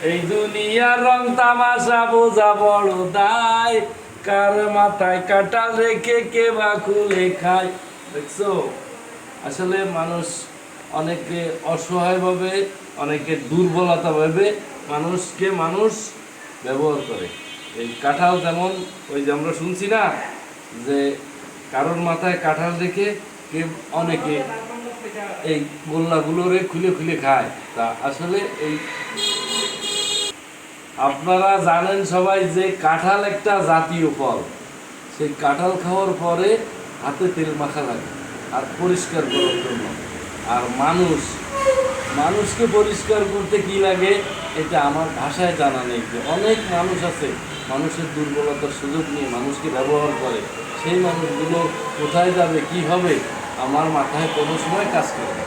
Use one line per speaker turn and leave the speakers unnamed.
এই দুনিয়ার রং তামাশা বোঝা বড় দায়, কার মাথায় কাঁঠাল রেখে কে বা খুলে খায়। দেখছো, আসলে মানুষ অনেকে অসহায় ভাবে, অনেকে দুর্বলতা ভাবে মানুষকে মানুষ ব্যবহার করে। এই কাঁঠাল যেমন, ওই যে আমরা শুনছি না যে কারোর মাথায় কাঁঠাল রেখে কে অনেকে এই গোল্লাগুলোরে খুলে খুলে খায়। তা আসলে এই আপনারা জানেন সবাই যে কাঁঠাল একটা জাতীয় ফল। সেই কাঁঠাল খাওয়ার পরে হাতে তেল মাখা লাগে আর পরিষ্কার করার জন্য। আর মানুষকে পরিষ্কার করতে কি লাগে এটা আমার ভাষায় জানা নেই। যে অনেক মানুষ আছে মানুষের দুর্বলতার সুযোগ নিয়ে মানুষকে ব্যবহার করে, সেই মানুষগুলো কোথায় যাবে, কি হবে, আমার মাথায় কোনো সময় কাজ করে না।